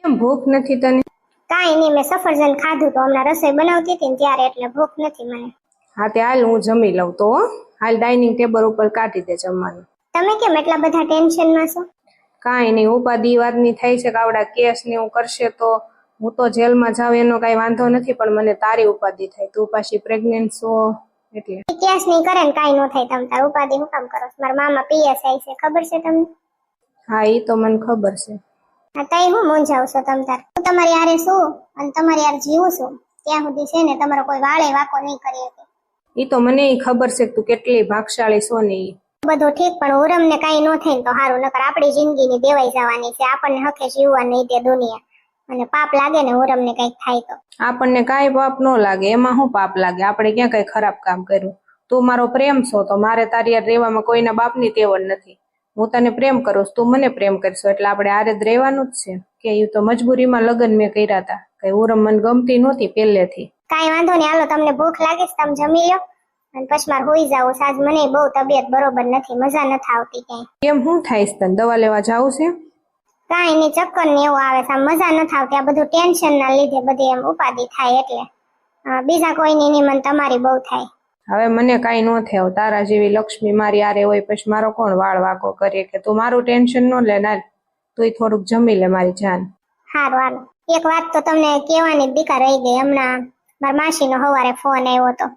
કેમ ભૂખ નથી તને? કાંઈ નહીં, મેં સફરજન ખાધું તો હમણાં રસોઈ બનાવતી હતી ને ત્યારે, એટલે ભૂખ નથી મને. હા તે હાલ હું જમી લઉં તો હો. હાલ ડાઇનિંગ ટેબલ ઉપર કાઢી દે જમવાનું. તમે કેમ એટલા બધા ટેન્શનમાં છો? કાંઈ નહીં, ઉપાધિ વાતની થાય છે કે આવડા કેસ ને એવું કરશે તો હું તો જેલમાં જાઉં એનો કાંઈ વાંધો નથી, પણ મને તારી ઉપાધિ થાય. તું પાછી પ્રેગ્નેન્ટ છો એટલે. કેસ નહીં કરે ને કાંઈ ન થાય, તમ તાર ઉપાધિ હું કામ કરો છો? મારા મામા પીએસઆઈ છે, ખબર છે તમને? હા એ તો મને ખબર છે. હા તઈ હું મૂંઝાવ છો તમ તાર? હું તમારી હારે છું અને તમારી હારે જીવું છું ત્યાં સુધી છે ને તમારો કોઈ વાળે વાકો નહીં કરી શકે. એ તો મને ખબર છે કે તું કેટલી ભાગશાળી છો ને. બધું ઠીક, પણ ઉરમને કાંઈ ન થાય ને તો સારું, નકર આપણી જિંદગીની દેવાઈ જવાની છે. આપણને હકે જીવવા નહીં દે દુનિયા, અને પાપ લાગે ને ઉરમને કંઈક થાય તો. આપણને કાંઈ પાપ ન લાગે, એમાં શું પાપ લાગે? આપણે ક્યાં કઈ ખરાબ કામ કર્યું? તું મારો પ્રેમ છો તો મારે તારી હારે રહેવામાં કોઈના બાપની તેવડ નથી. હું તને પ્રેમ કરું છું, તું મને પ્રેમ કરશો, એટલે આપણે હારે જ રહેવાનું જ છે. કે એ તો મજબૂરીમાં લગ્ન મેં કર્યા હતા, કઈ ઉરમ મને ગમતી નહોતી પહેલેથી. કાંઈ વાંધો નહીં, હાલો તમને ભૂખ લાગે છે તમે જમી લો અને પછી મારે હોઈ જાવ. સાજ મને બહુ તબિયત બરોબર નથી, મજા નથી આવતી ક્યાંય. કેમ શું થાય છે તને? દવા લેવા જાવું છે? કાંઈ નહીં, ચક્કર ને એવું આવે છે, મજા નથી આવતી. આ બધું ટેન્શન ના લીધે બધી એમ ઉપાધિ થાય, એટલે બીજા કોઈની નહીં, મને તમારી બહુ થાય. હવે મને કાંઈ ન થાય, તારા જેવી લક્ષ્મી મારી આરે હોય પછી મારો કોણ વાળ વાકો કરે? કે તું મારું ટેન્શન ન લે ના, તું થોડુંક જમી લે મારી જાન. હારું હાલો, એક વાત તો તમને કહેવાની દીકા રહી ગઈ. હમણાં મારા માસીનો સવારે ફોન આવ્યો હતો,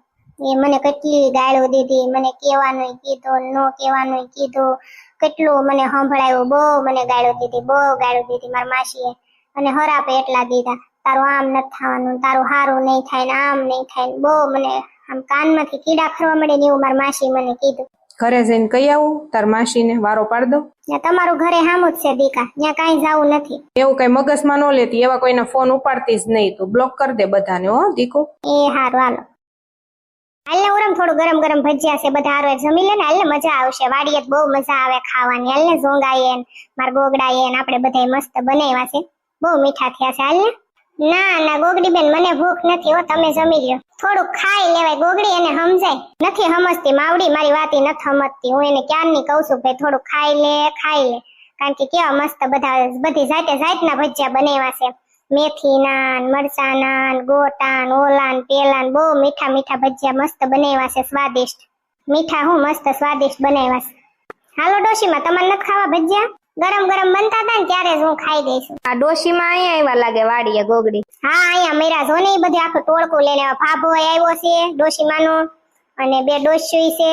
એ મને કેટલી ગાળો દીધી, મને કહેવાનું કીધું, ન કહેવાનું કીધું, કેટલું મને સંભળાયું, બહુ મને ગાળો દીધી, બહુ ગાળો દીધી મારા માસીએ. અને હરાપે એટલા દીધા, તારું આમ નથી થવાનું, તારું સારું નહીં થાય ને આમ નહીં થાય ને, બહુ મને આમ કાનમાંથી કીડા ખરવા મળે ને એવું મારા માસી મને કીધું. ઘરે જઈને કહી આવું તાર માસીને, વારો પાડ દો. તમારું ઘરે સામું જ છે દીકા, ત્યાં કાંઈ જવું નથી. એવું કઈ મગજમાં ન લેતી, એવા કોઈના ફોન ઉપાડતી જ નહીં, તું બ્લોક કરી દે બધાને હો દીકો. એ હારું હાલો. હાલને ઉરમ થોડું ગરમ ગરમ ભજીયા છે, બધા હારે જમી લે ને, હાલને મજા આવશે. વાડીએ બહુ મજા આવે ખાવાની. હાલને ઝોંગાઈએ માર ગોગડાએ ને આપણે બધા મસ્ત બનાવ્યા છે, બહુ મીઠા થયા છે. હાલને. ના ના ગોગડી બેન, મને ભૂખ નથી હો, તમે જમી લ્યો. થોડુંક ખાઈ લેવાય, ગોગડી એને સમજાય નથી સમજતી. માવડી મારી વાત નથી સમજતી, હું એને ક્યારની કહું છું ભાઈ થોડુંક ખાઈ લે, ખાઈ લે. કારણ કે કેવા મસ્ત બધા બધી જાતે જાતના ભજીયા બનાવ્યા છે, મેથીના, મરચાના, ગોટા, ઓલા પેલા, બહુ મીઠા મીઠા ભજીયા મસ્ત બનાવ્યા છે, સ્વાદિષ્ટ મીઠા, હું મસ્ત સ્વાદિષ્ટ બનાવ્યા છે. હાલો ડોશીમાં, તમારે નથી ખાવા ભજીયા? ગરમ ગરમ બનતા હતા ને ત્યારે જ હું ખાઈ દઈશું. આ ડોશીમાં અહીંયા આવ્યા લાગે વાડીએ ગોગડી. હા અહીંયા મેરા જો ને બધું આખું ટોળકું લઈને ભાભો આવ્યો છે ડોશીમાનો, અને બે ડોશી છે,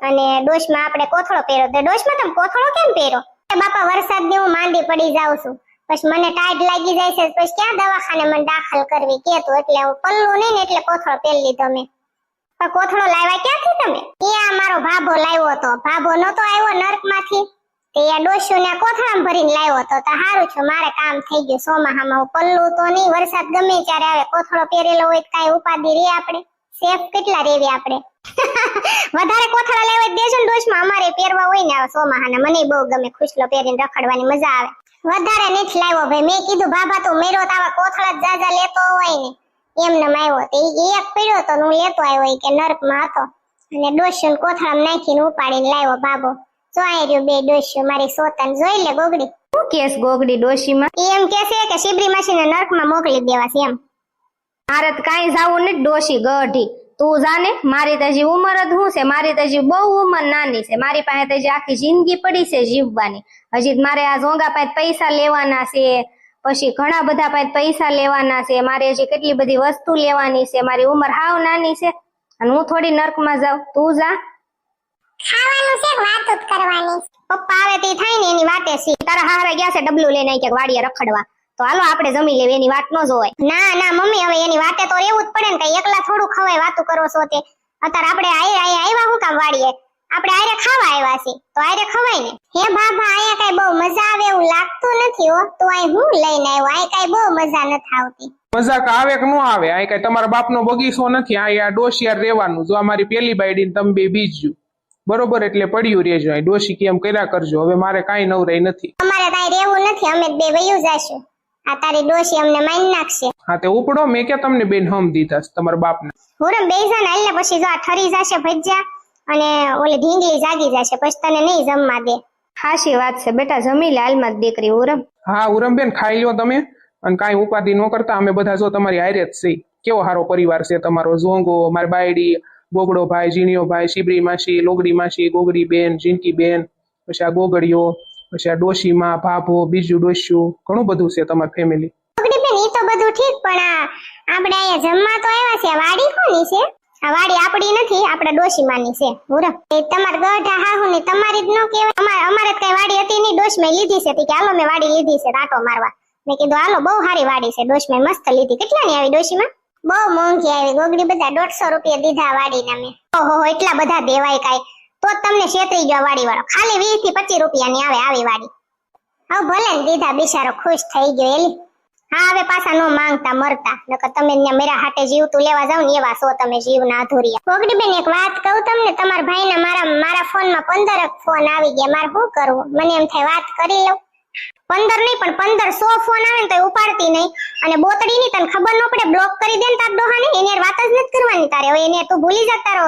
અને ડોશમાં આપણે કોથળો પહેર્યો. તો ડોશમાં તમે કોથળો કેમ પહેરો? બાપા વરસાદ ને હું માંદી પડી જાઉં છું, પછી મને ટાઈટ લાગી જાય છે, પછી ક્યાં દવાખાને મને દાખલ કરવી કેતું, એટલે હું પલ્લું નહીં ને એટલે કોથળો પહેરી લીધો મેં. પણ કોથળો લાવ્યા ક્યાંથી તમે? ત્યાં મારો ભાભો લાવ્યો હતો. ભાભો નતો આવ્યો નર્કમાંથી, તે ડોશીને કોથળામાં ભરીને લાવ્યો હતો. તો સારું છે, મારે કામ થઈ ગયું. સોમાહામાં હું પલ્લું તો નહીં, વરસાદ ગમે ત્યારે આવે, કોથળો પહેરેલો હોય કાંઈ ઉપાધિ રે આપણે? સેફ કેટલા રેવી આપણે? વધારે કોથળા લેવા દેજો ને ડોશમાં, અમારે પહેરવા હોય ને સોમાહાના. મને બહુ ગમે ખુશલો પહેરીને રખડવાની મજા આવે. વધારે નથી લાવ્યો ભાઈ, મેં કીધું બાબા તું મેરો તો આવા કોથળા જાજા લેતો હોય ને, એમને આવ્યો તો એક પડ્યો તો હું લેતો આવ્યો કે નર્કમાં હતો, અને ડોશીને કોથળામાં નાખીને ઉપાડીને લાવ્યો બાબો. જો આઈ રહ્યું બે ડોશીઓ મારી સોતન, જોઈ લે ગોગડી. શું કેસ ગોગડી ડોશીમાં? એમ કે છે કે શિબરી માસીને નર્કમાં મોકલી દેવા છે એમ. મારે તો કાંઈ જાવું નથી ડોશી ગઢી, તું જાને. મારી તો હજી ઉંમર જ શું છે, મારી તો હજી બહુ ઉંમર નાની છે. મારી પાસે તો હજી આખી જિંદગી પડી છે જીવવાની. હજી મારે આ ઝોંગા પાસે પૈસા લેવાના છે, પછી ઘણા બધા પાસે પૈસા લેવાના છે, મારે હજી કેટલી બધી વસ્તુ લેવાની છે. મારી ઉંમર હાવ નાની છે અને હું થોડી નર્કમાં જાઉં. તું જા. ખાવાનું છે, વાત જ કરવાની. પપ્પા આવે તે થાય ને એની વાતે છે. તારા હારે ગયા છે ડબલું લઈને ક્યાંક વાડીએ રખડવા, તો હાલો આપણે જમી લેવી, એની વાત ન જોવાય. ના ના મમ્મી, હવે એની વાતે તો રહેવું જ પડે ને, કઈ એકલા થોડું ખવાય વાતું કરો છો તે. અત્યારે આપણે આવ્યા હું કામ વાડીએ? આપણે આરે ખાવા આવ્યા છે તો આરે ખવાય ને. હે બાબા, અહીંયા કઈ બહુ મજા આવે એવું લાગતું નથી હો. તું અહીં હું લઈને આવ્યો? અહીં કઈ બહુ મજા નથી આવતી. મજાક આવે કે ન આવે? અહીં કઈ તમારા બાપનો બગીચો નથી, અહીંયા ડોશિયાર રહેવાનું. જો અમારી પેલી બાયડી ને તમે બે બીજું બરોબર, એટલે પડ્યું રહેજો. અહીં ડોશી કેમ કર્યા કરજો, હવે મારે કાંઈ નવરાઈ નથી. અમારે કાંઈ રહેવું નથી, અમે બે વયું જશું. આ તારી ડોશી અમને મારી નાખશે. હા તે ઉપડો, મેં ક્યાં તમને બેન હમ દીધા તમારા બાપને? હુરમ બેસા ને એટલે પછી જો આ ઠરી જશે ભજીયા, અને ઓલી ઢીંગલી જાગી જશે, પછી તને નહીં જમવા દે. હાશી વાત છે બેટા, જમી લે હાલમાં દીકરી ઉરમ. હા ઉરમ બેન ખાઈ લ્યો તમે. અને કાંઈ ઉપાધિ ન કરતા. અમે બધા જો તમારી હારે જ છીએ. કેવો સારો પરિવાર છે તમારો. ઝોંગો, મારી બાયડી, ગોગડો ભાઈ, ઝીણીયો ભાઈ, શીબરી માસી, લોગડી માસી, ગોગડી બેન, જીનકી બેન, પછી આ ગોગડીઓ, પછી આ ડોશીમાં, ભાભો, બીજું ડોસ્યું, ઘણું બધું છે તમારી ફેમિલી. બેન ઈ તો બધું ઠીક, પણ આપણે અહીંયા જમવા તો આવ્યા છે. આ વાડી કોની છે? આ વાડી આપડી નથી, આપડા ડોશીમાની છે. હુરમ એ તમાર ગઢા હાહુ ની તમારી જ ન કહેવાય. અમારે કઈ વાડી હતી નહીં, ડોશમાં લીધી છે. કે હાલો મેં વાડી લીધી છે રાટો મારવા. મેં કીધું હાલો, બહુ સારી વાડી છે. ડોશમાં મસ્ત લીધી. કેટલાની આવી ડોશીમાં? બહુ મોંઘી આવી. ગોગડી બધા 150 રૂપિયા દીધા વાડીના મેં. ઓહો, એટલા બધા દેવાય કાઈ? તો જ તમને છેતરી ગયો વાડી વાળો. ખાલી 20 થી 25 રૂપિયાની આવે આવી વાડી. હવે ભલે ને દીધા, બિચારો ખુશ થઈ ગયો. એલી હા, હવે પાછા નો માંગતા મરતા. નકર તમે ત્યાં મેરા હાટે જીવતું લેવા જાવ ને એવા છો તમે, જીવના અધૂરિયા. ગોગડી બેન એક વાત કહું તમને, તમારા ભાઈના મારા ફોનમાં 15 ફોન આવી ગયા. મારે શું કરવું? મને એમ થાય વાત કરી લઉં. 15 નહીં પણ 1500 ફોન આવે ને તો ઉપાડતી નહીં. અને બોતડી ની તને ખબર ન પડે, બ્લોક કરી દે ને તાર ડોહાને. એની વાત જ નથી કરવાની તારે. હવે એને તું ભૂલી જા, તારો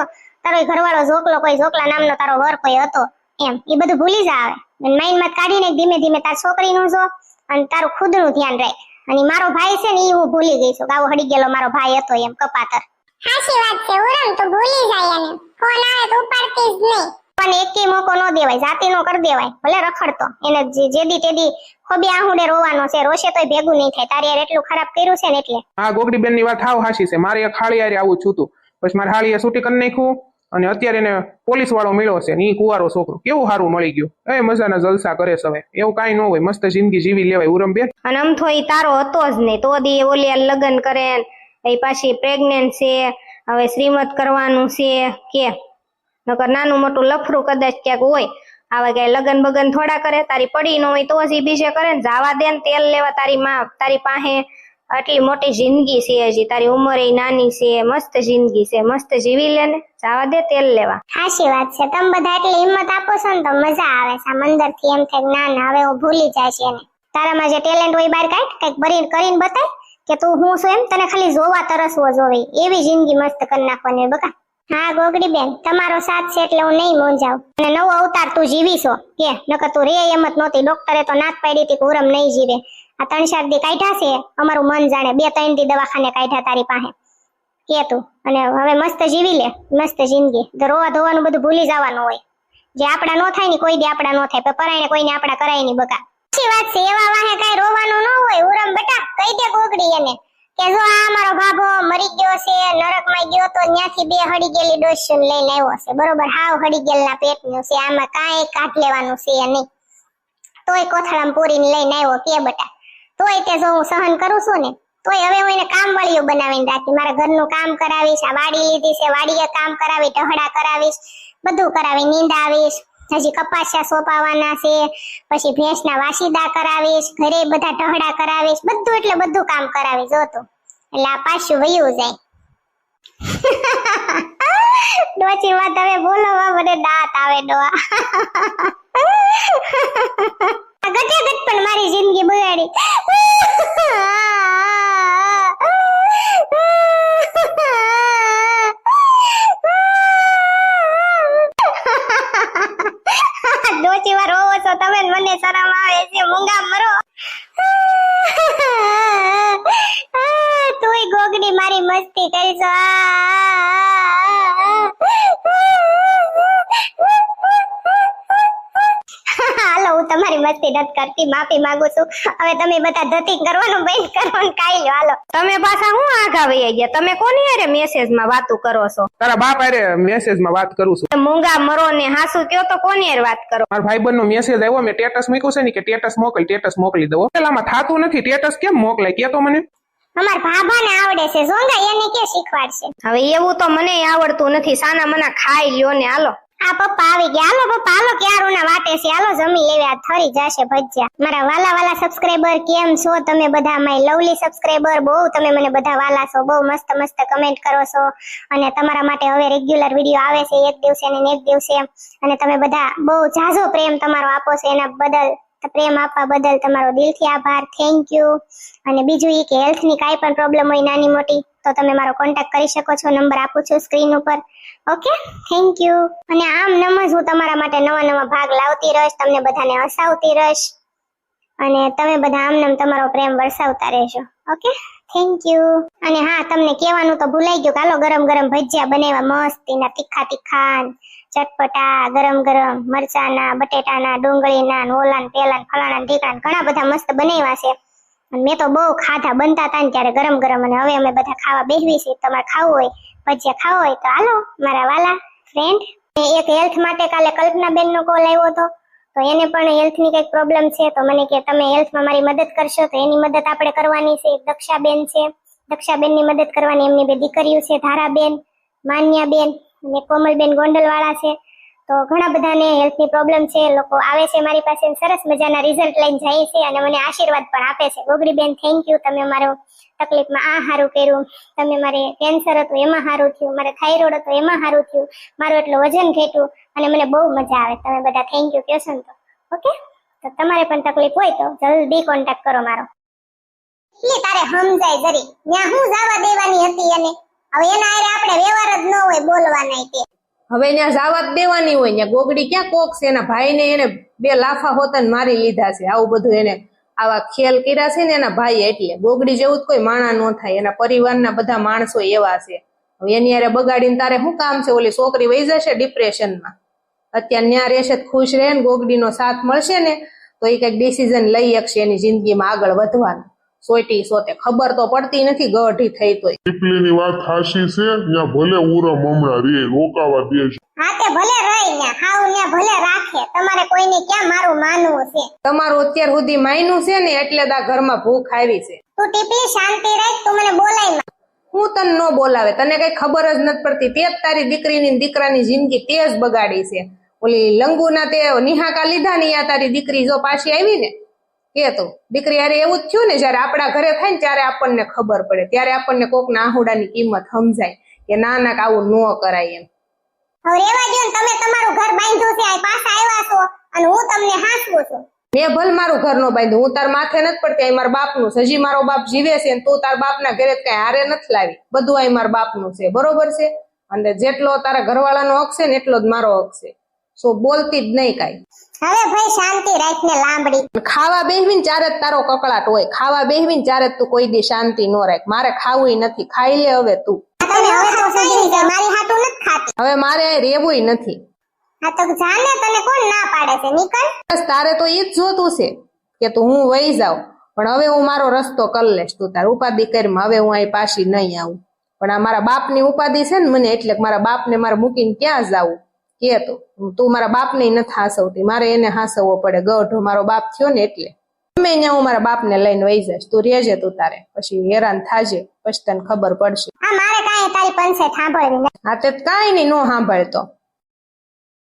ઘરવાળો ઝોકલો, કોઈ ઝોકલા નામનો તારો વર કોઈ હતો એમ, એ બધું ભૂલી જા. આવે માઇન્ડ માં કાઢીને ધીમે ધીમે તાર છોકરીનું જો અને તારું ખુદનું ધ્યાન રાખ. અને મારો ભાઈ છે ને એ હું ભૂલી ગઈ છું. ગાવો હડી ગયેલો મારો ભાઈ હતો એમ, કપાતર. હાચી વાત છે ઉરમ, તો ભૂલી જાય. એને ફોન આવે તો ઉપાડતી જ નહીં. પણ એકેય મોકો ન દેવાય, જાતી નો કરી દેવાય. ભલે રખડતો, એને જેદી તેદી ખોબી આહુડે રોવાનો છે. રોશે તોય ભેગું નહીં થાય. તારી યાર એટલું ખરાબ કર્યું છે ને એટલે. હા, ગોગડી બેન ની વાત હાવ હાચી છે. મારે એક હાળી હારે આવું છૂતું, પછી મારે હાળીએ છૂટી કરી નાખ્યું. અને અત્યારે એને પોલીસ વાળો મળ્યો છે ને ઈ કુવારો છોકરો. કેવું સારું મળી ગયું. એ મજાના જલસા કરે છે. હવે એવું કાંઈ ન હોય, મસ્ત જિંદગી જીવી લેવાય ઉરમ બેન. અને આમથો ઈ તારો હતો જ નહીં. તો દી ઓલી લગ્ન કરે, એ પાછી પ્રેગ્નેન્ટ છે, હવે શ્રીમત કરવાનું છે કે નકર નાનું મોટું લફરું કદાચ ક્યાંક હોય. આવા કઈ લગન બગન થોડા કરે. તારી પડી ન હોય તો જ બીજે કરે ને. જાવા દે ને તેલ લેવા. તારી પાસે આટલી મોટી જિંદગી છે, હજી તારી ઉંમર એ નાની છે. મસ્ત જિંદગી છે, મસ્ત જીવી લે ને. જાવા દે તેલ લેવા. હાચી વાત છે. તમે બધા એટલી હિંમત આપો છો ને તો મજા આવે છે. આમ અંદર થી એમ થાય ના હવે હું ભૂલી જાય છે એને. તારામાં જે ટેલેન્ટ હોય બહાર કાઢ, કઈક કરીને બતાય કે તું હું છું એમ. તને ખાલી જોવા તરસવો જોવે એવી જિંદગી મસ્ત કરી નાખવાની બકા. હા ગોગડી બેન, તમારો સાથ છે એટલે હું નહીં મૂંઝાવ. અને નવો અવતાર તું જીવીશો કે નકર તું રે એમ જ નહોતી. ડોક્ટરે તો નાત પાડી હતી કે ઉરમ નહીં જીવે. આ 3-4 દી કાઢ્યા છે, અમારું મન જાણે. 2-3 દી દવાખાને કાઢ્યા તારી પાસે કે તું. અને હવે મસ્ત જીવી લે, મસ્ત જિંદગી. તો રોવા ધોવાનું બધું ભૂલી જવાનું હોય. જે આપડા નો થાય ને કોઈ દી આપડા નો થાય. પરાયણે કોઈને આપડા કરાય નહીં બકા. સાચી વાત છે. એવા વાહે કઈ રોવાનું ન હોય. ઉરમ બેટા કહી દે ગોગડી એને કે જો આ મારો ભાભો મરી ગયો છે, નરકમાં ગયો તો ત્યાંથી 2 હડી ગયેલી ડોસ્યું લઈને આવ્યો છે. બરોબર, હાવ હડી ગયેલા પેટનું છે. આમાં કાંઈ કાઢ લેવાનું છે નહીં. તોય કોથળામાં પૂરીને લઈને આવ્યો કે બેટા. તોય તે જો હું સહન કરું છું ને, તોય હવે હું એને કામવાળીઓ બનાવીને રાખી. મારા ઘરનું કામ કરાવીશ. આ વાડી લીધી છે, વાડીએ કામ કરાવી, ઢહડા કરાવીશ, બધું કરાવી, નીંદાવીશ. હજી કપાસિયા સોપાવાના છે, પછી ભેંસના વાસીદા કરાવીશ, ઘરે બધા ઢહડા કરાવીશ, બધું એટલે બધું કામ કરાવીશ. જોતું એટલે આ પાછું વયું જાય. ડોચી વાત હવે બોલવા મને દાંત આવે ડોવા. ગટે ગટ પણ મારી જિંદગી બગાડી. ડોચી વાર રોવો છો તમે, મને શરમ આવે છે. મૂંગા મરો. તુંય ગોગડી મારી મસ્તી કરીશો. હાલો, હું તમારી મસ્તી નથી કરતી, માફી માંગુ છું. હવે તમે બધા ધતિંગ કરવાનું બંધ કરો ને ખાઈ લો. હાલો. તમે પાછા હું આગા વહી ગયા? તમે કોની હારે મેસેજમાં વાતું કરો છો? તારા બાપ હારે મેસેજમાં વાત કરું છું. મૂંગા મરો ને હાસુ કયો તો કોની હારે વાત કરો? મારા ભાઈબંધ નો મેસેજ આવ્યો, મેં સ્ટેટસ મૂક્યું છે ને કે સ્ટેટસ મોકલી દો. પેલામાં થાતું નથી. સ્ટેટસ કેમ મોકલાય કે તો મને. અમાર ભાભાને આવડે છે. જોંગા એને કે શીખવાડશે. હવે એવું તો મને આવડતું નથી. સાના મના ખાઈ લ્યો ને. હાલો. આ પપ્પા આવી ગયા. હાલો પપ્પા, હાલો ક્યારના વાટે છે. હાલો જમી લેવે. આ થરી જશે ભજીયા. મારા વાલા સબસ્ક્રાઇબર કેમ છો તમે બધા? માય લવલી સબસ્ક્રાઇબર, બહુ તમે મને બધા વાલા છો. બહુ મસ્ત મસ્ત કમેન્ટ કરો છો. અને તમારા માટે હવે રેગ્યુલર વિડીયો આવે છે, એક દિવસે ને એક દિવસે. અને તમે બધા બહુ ઝાઝો પ્રેમ તમારો આપો છો. એના બદલ, પ્રેમ આપવા બદલ તમારો દિલથી આભાર. Thank you. અને બીજું એ કે હેલ્થની કાંઈ પણ પ્રોબ્લેમ હોય નાની મોટી તો તમે મારો કોન્ટેક્ટ કરી શકો છો. નંબર આપું છું સ્ક્રીન ઉપર. Okay, thank you. અને આમ નમ જ હું તમારા માટે નવા ભાગ લાવતી રહીશ, તમને બધાને હસાવતી રહીશ. અને તમે બધા આમનામ તમારો પ્રેમ વરસાવતા રહેજો. Okay, thank you. અને હા, તમને કહેવાનું તો ભૂલાઈ ગયું, હાલો ગરમ ગરમ ભજીયા બનાવ્યા મસ્તીના, તીખા તીખા ચટપટા, ગરમ ગરમ મરચાના, બટેટાના, ડુંગળીના, ઓલાન પેલાન ફલાણા ઢીકણા ઘણા બધા મસ્ત બનાવ્યા છે. અને મેં તો બહુ ખાધા, બનતા હતા ને ત્યારે ગરમ ગરમ. અને હવે અમે બધા ખાવા બેસવી છીએ. તમારે ખાવું હોય, ભજીયા ખાવા હોય તો હાલો મારા વાલા ફ્રેન્ડ. એક હેલ્થ માટે કાલે કલ્પનાબેન નો કોલ આવ્યો હતો, તો એને પણ હેલ્થની કંઈક પ્રોબ્લેમ છે, તો મને કે તમે હેલ્થમાં મારી મદદ કરશો, તો એની મદદ આપણે કરવાની છે. દક્ષાબેન છે, દક્ષાબેનની મદદ કરવાની, એમની 2 દીકરીઓ છે, ધારાબેન, માન્યાબેન અને કોમલબેન ગોંડલવાળા છે. તો ઘણા બધાને હેલ્થની પ્રોબ્લેમ છે, લોકો આવે છે મારી પાસે, સરસ મજાના રિઝલ્ટ લઈને જાય છે અને મને આશીર્વાદ પણ આપે છે. ગોગડીબેન થેન્ક યુ, તમે મારો તકલીફમાં આ સારું કર્યું, તમે મારે કેન્સર હતું એમાં સારું થયું, મારે થાઇરોઇડ હતું એમાં સારું થયું, મારું એટલું વજન ઘટ્યું અને મને બહુ મજા આવે. તમે બધા થેન્ક યુ કહેશો ને તો ઓકે. તો તમારે પણ તકલીફ હોય તો જલ્દી કોન્ટેક્ટ કરો મારો. એટલે તારે સમજાય જરી, ત્યાં હું જવા દેવાની હતી અને હવે એના આરે આપણે વ્યવહાર જ ન હોય બોલવાના તે. હવે ત્યાં જાવા જ દેવાની હોય, ત્યાં ગોગડી ક્યાં કોક છે, એના ભાઈને એને 2 લાફા હોતન મારી લીધા છે. આવું બધું એને આવા ખેલ કર્યા છે ને એના ભાઈ, એટલે ગોગડી જેવું જ કોઈ માણા ન થાય. એના પરિવારના બધા માણસો એવા છે. હવે એની હારે બગાડીને તારે શું કામ છે? ઓલી છોકરી વહી જશે ડિપ્રેશનમાં, અત્યારે ત્યાં રહેશે ખુશ રહે ને, ગોગડીનો સાથ મળશે ને તો એ કઈક ડિસિઝન લઈ શકશે એની જિંદગીમાં આગળ વધવાનું. સોટી સોતે ખબર તો પડતી નથી, ગઢી થઈ તોય. પીપલીની વાત હાશી છે, ત્યાં ભલે ઉરમ હમણાં રે રોકાવા દે છે. હા તે ભલે રહી ત્યાં, હાવ ત્યાં ભલે રાખે, તમારે કોઈને ક્યાં મારું માનવું છે? તમારું અત્યાર સુધી માયનું છે ને એટલે જ આ ઘરમાં ભૂખ આવી છે. તું ટીપલી શાંતિ રાખ, તું મને બોલાય માં. હું તને ન બોલાવે, તને કઈ ખબર જ નથી પડતી. તે જ તારી દીકરીની ને દીકરાની જિંદગી તે જ બગાડી છે. ઓલી લંગુના તે નિહાકા લીધા ને યા તારી દીકરી જો પાછી આવી ને કે તો દીકરી હારે એવું જ થયું ને, જયારે આપણા ઘરે થાય ને ત્યારે આપણને ખબર પડે, ત્યારે આપણને કોકના આહુડાની કિંમત સમજાય કે ના ના આવું ન કરાય એમ. હવે રેવા દો ને, તમે તમારું ઘર બાંધ્યું છે, આ પાછા આવ્યા છો અને હું તમને હાંસવું છું. મેં ભલ મારું ઘર નો બાંધ્યું, હું તાર માથે નથી પડતી, આ મારા બાપનું છે. હજી મારો બાપ જીવે છે ને તું તાર બાપના ઘરે કઈ હારે નથી લાવી, બધું આ મારા બાપનું છે, બરોબર છે? અને જેટલો તારા ઘરવાળાનો હક છે ને એટલો જ મારો હક છે. સો બોલતી જ નહીં કાઈ. હવે ભાઈ શાંતિ રાખને લાંબડી. ખાવા બેહવીને ચારે જ તારો કકળાટ હોય, ખાવા બેહવીને ચારે તું કોઈ દી શાંતિ ન રાખ. મારે ખાવું નથી, ખાઈ લે હવે તું. તમે હવે તો સમજી જાઓ, મારી હાટું નથી ખાતી. હવે મારે અહીં રહેવું નથી. હા તો જાને, તને કોણ ના પાડે છે? નીકળ. બસ તારે તો ઈ જ જોતું છે કે તું હું વહી જાઉં, પણ હવે હું મારો રસ્તો કરી લેશ. તું તાર ઉપાધિ કરીમાં હવે હું અહીં પાછી નહીં આવું. પણ આ મારા બાપની ઉપાધિ છે ને મને, એટલે મારા બાપને મારે મૂકીને ક્યાં જાવું કે તું મારા બાપને નથી હાસવતી, મારે એને હાસવવો પડે. ગઢો મારો બાપ થયો ને એટલે ગમે ત્યાં હું મારા બાપને લઈને વહી જઈશ. તું રહેજે, તું તારે પછી હેરાન થાજે, પછી તને ખબર પડશે. હા મારે કાંઈ તારી પંચાયત સાંભળવી નથી. હા તે કાંઈ નહીં, નો સાંભળતો.